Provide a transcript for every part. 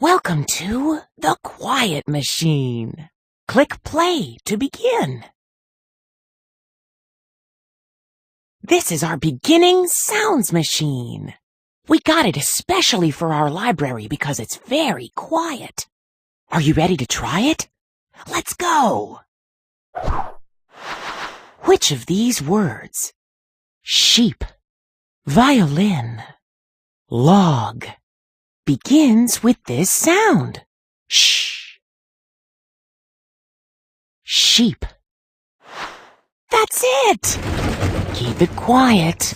Welcome to the Quiet Machine. Click play to begin. This is our beginning sounds machine. We got it especially for our library because it's very quiet. Are you ready to try it? Let's go. Which of these words? Sheep, violin, log, begins with this sound? Shh. Sheep. That's it. Keep it quiet.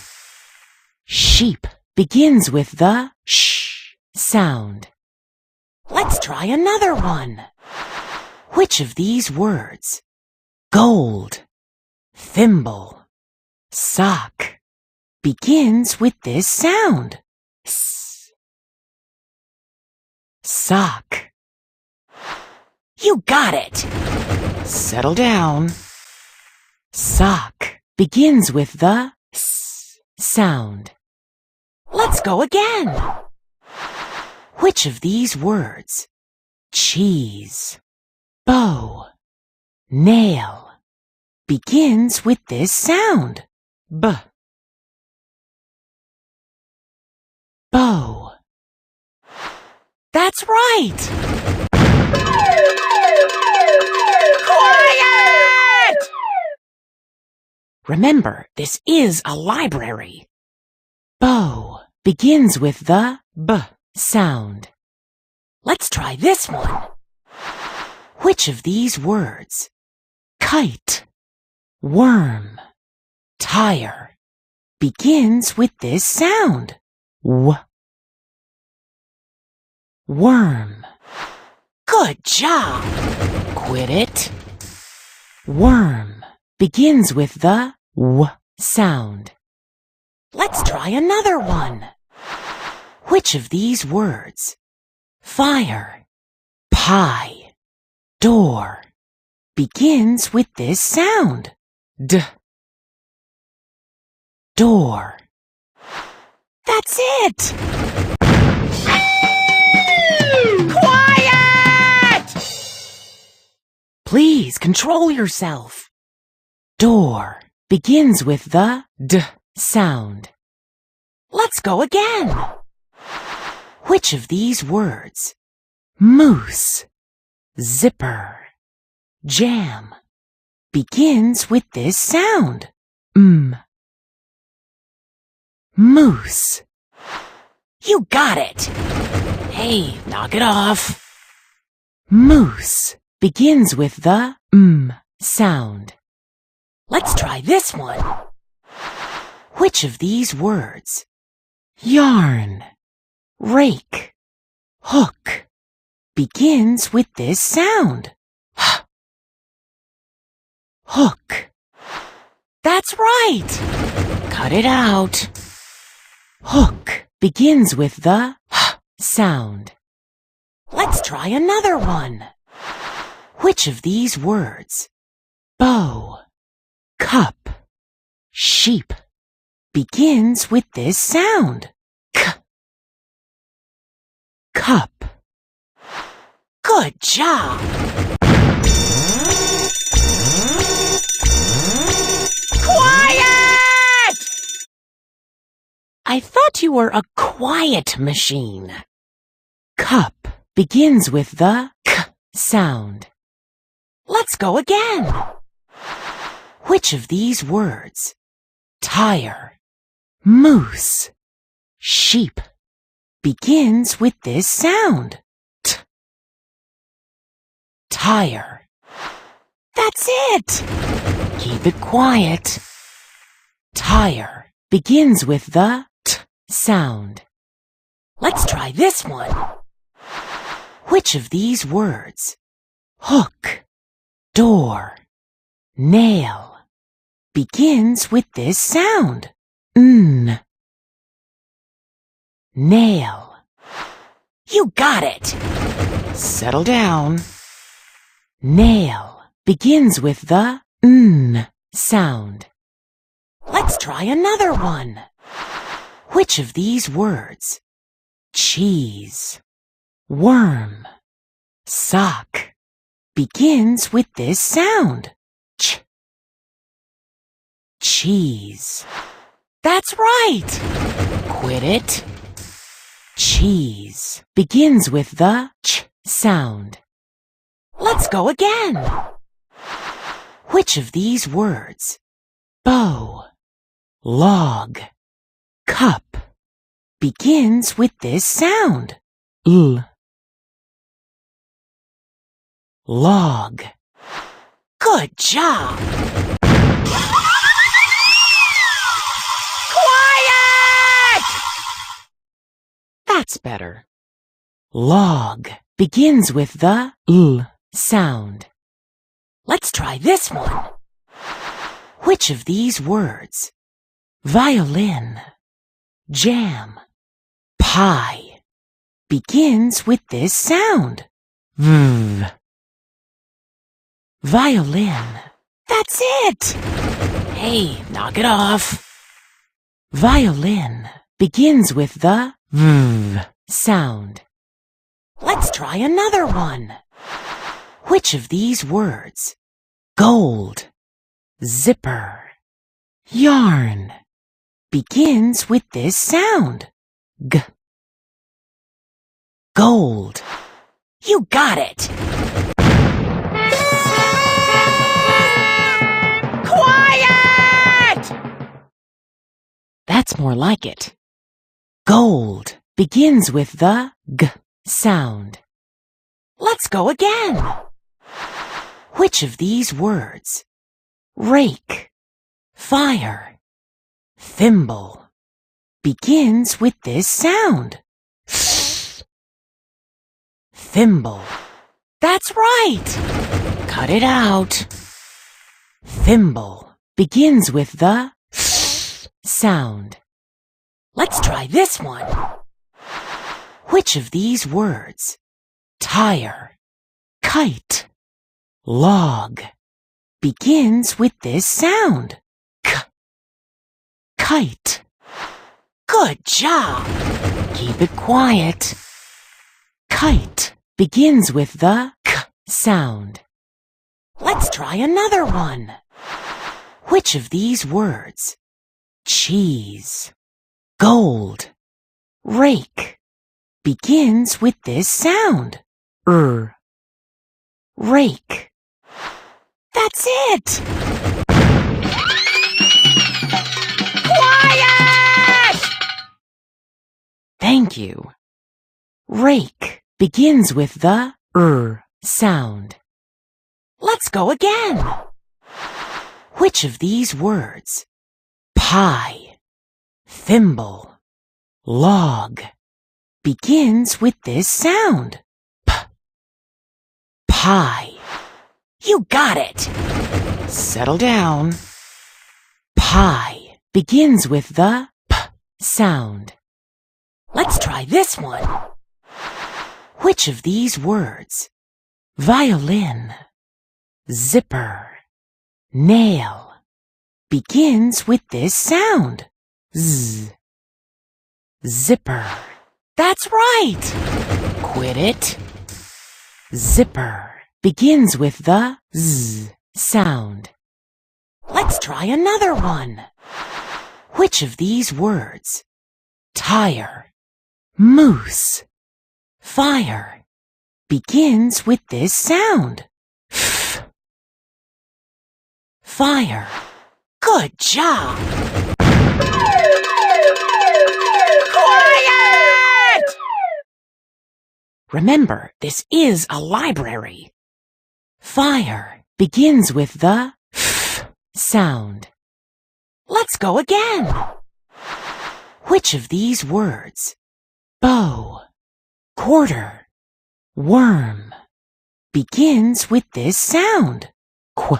Sheep begins with the sh sound. Let's try another one. Which of these words? Gold, thimble, sock, begins with this sound? S. Sock. You got it. Settle down. Sock begins with the s sound. Let's go again. Which of these words? Cheese, bow, nail, begins with this sound? B. Bow. That's right. Quiet! Remember, this is a library. Bow begins with the b sound. Let's try this one. Which of these words? Kite, worm, tire, begins with this sound? W. Worm. Good job. Quit it. Worm begins with the w sound. Let's try another one. Which of these words? Fire, pie, door, begins with this sound? D. Door. That's it. Quiet! Please control yourself. Door begins with the d sound. Let's go again. Which of these words? Moose, zipper, jam, begins with this sound? M. Moose. You got it. Hey, knock it off. Moose begins with the m sound. Let's try this one. Which of these words? Yarn, rake, hook, begins with this sound? H. Hook. That's right. Cut it out. Hook begins with the h sound. Let's try another one. Which of these words? Bow, cup, sheep, begins with this sound? K. Cup. Good job. Quiet! I thought you were a quiet machine. Cup begins with the k sound. Let's go again. Which of these words? Tire, moose, sheep, begins with this sound? T. Tire. That's it. Keep it quiet. Tire begins with the t sound. Let's try this one. Which of these words? Hook, door, nail, begins with this sound? N. Nail. You got it. Settle down. Nail begins with the n sound. Let's try another one. Which of these words? Cheese, Worm. Sock begins with this sound. Ch. Cheese. That's right! Quit it. Cheese begins with the ch sound. Let's go again. Which of these words, bow, log, cup, begins with this sound? L. Log. Good job! Quiet! That's better. Log begins with the L sound. Let's try this one. Which of these words, violin, jam, pie, begins with this sound? V. Violin. That's it! Hey, knock it off. Violin begins with the V sound. Let's try another one. Which of these words, gold, zipper, yarn, begins with this sound? G. Gold. You got it! Quiet! That's more like it. Gold begins with the G sound. Let's go again. Which of these words, rake, fire, thimble, begins with this sound? Thimble. That's right! Cut it out. Thimble begins with the sound. Let's try this one. Which of these words, tire, kite, log, begins with this sound? K. Kite. Good job! Keep it quiet. Kite begins with the K sound. Let's try another one. Which of these words, cheese, gold, rake, begins with this sound? Rake. That's it! Quiet! Thank you. Rake begins with the sound. Let's go again. Which of these words, pie, thimble, log, begins with this sound? P. Pie. You got it! Settle down. Pie begins with the P sound. Let's try this one. Which of these words, violin, zipper, nail, begins with this sound? Z. Zipper. That's right! Quit it. Zipper begins with the Z sound. Let's try another one. Which of these words, tire, moose, fire, begins with this sound? F. Fire. Good job! Quiet! Remember, this is a library. Fire begins with the F sound. Let's go again. Which of these words, bow, quarter, worm, begins with this sound? Qu.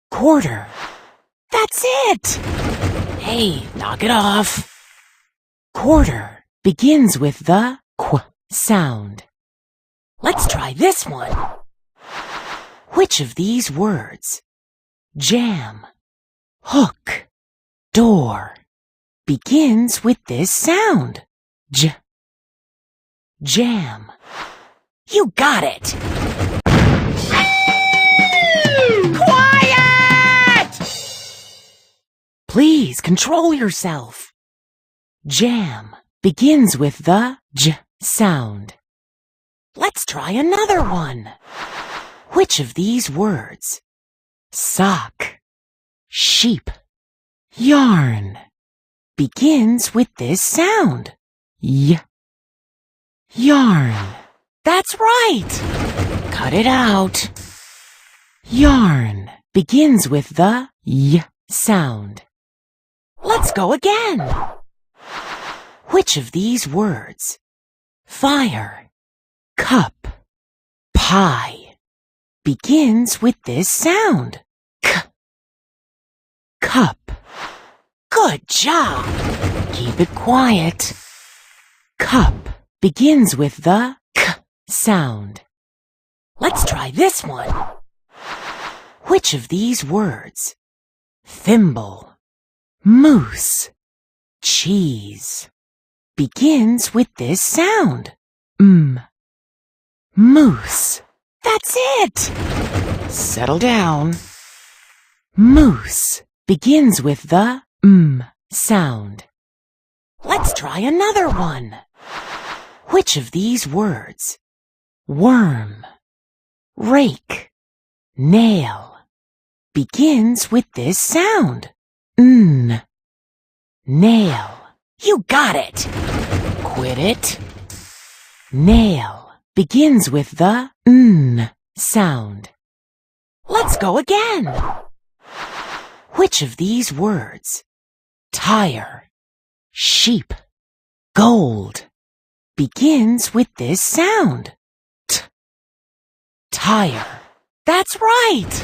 Quarter. That's it! Hey, knock it off. Quarter begins with the Qu sound. Let's try this one. Which of these words, jam, hook, door, begins with this sound? J. Jam. You got it! Quiet! Please control yourself. Jam begins with the J sound. Let's try another one. Which of these words? Sock, sheep, yarn begins with this sound? Y. Yarn. That's right! Cut it out. Yarn begins with the Y sound. Let's go again. Which of these words? Fire, cup, pie begins with this sound? K. Cup. Good job! Keep it quiet. Cup begins with the K sound. Let's try this one. Which of these words? Thimble, moose, cheese begins with this sound? Moose. That's it! Settle down. Moose begins with the sound. Let's try another one. Which of these words? Worm, rake, nail begins with this sound? Nail. You got it! Quit it. Nail begins with the sound. Let's go again. Which of these words? Tire, sheep, gold begins with this sound? T. Tire. That's right!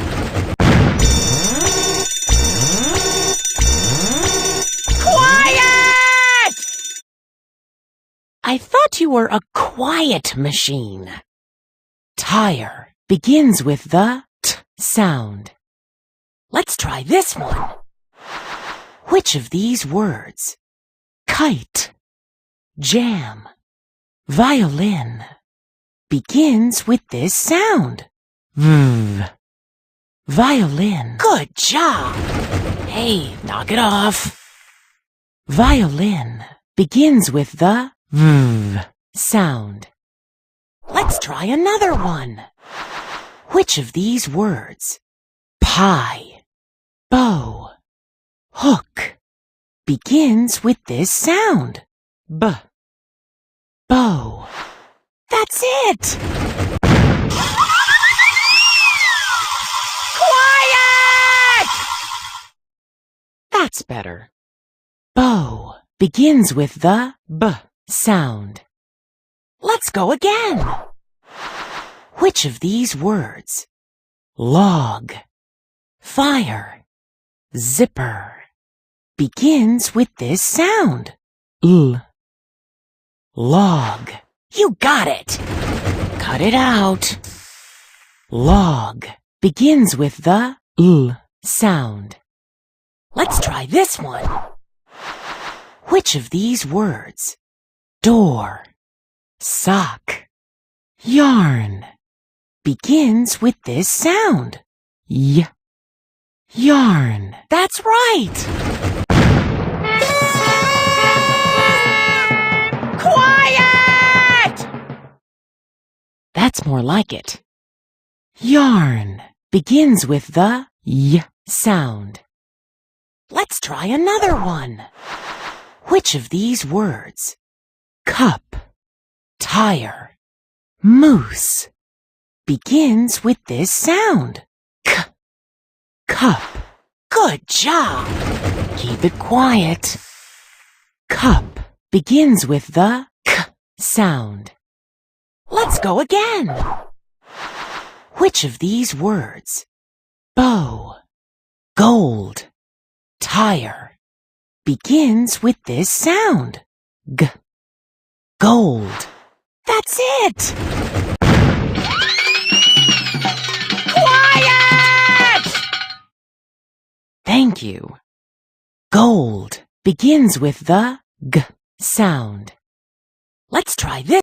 Quiet! I thought you were a quiet machine. Tire begins with the T sound. Let's try this one. Which of these words? Kite, jam, violin begins with this sound? V. Violin. Good job! Hey, knock it off. Violin begins with the V sound. Let's try another one. Which of these words? Pie, bow, hook begins with this sound? B. Bow. That's it! Quiet! That's better. Bow begins with the B sound. Let's go again. Which of these words? Log, fire, zipper begins with this sound? L. Log. You got it! Cut it out. Log begins with the L sound. Let's try this one. Which of these words? Door, sock, yarn begins with this sound? Y. Yarn. That's right! Quiet! That's more like it. Yarn begins with the Y sound. Let's try another one. Which of these words? Cup, tire, moose begins with this sound? K. Cup. Good job! Keep it quiet. Cup begins with the K sound. Let's go again. Which of these words? Bow, gold, tire begins with this sound? G. Gold. That's it! Quiet! Thank you. Gold begins with the G sound. Let's try this.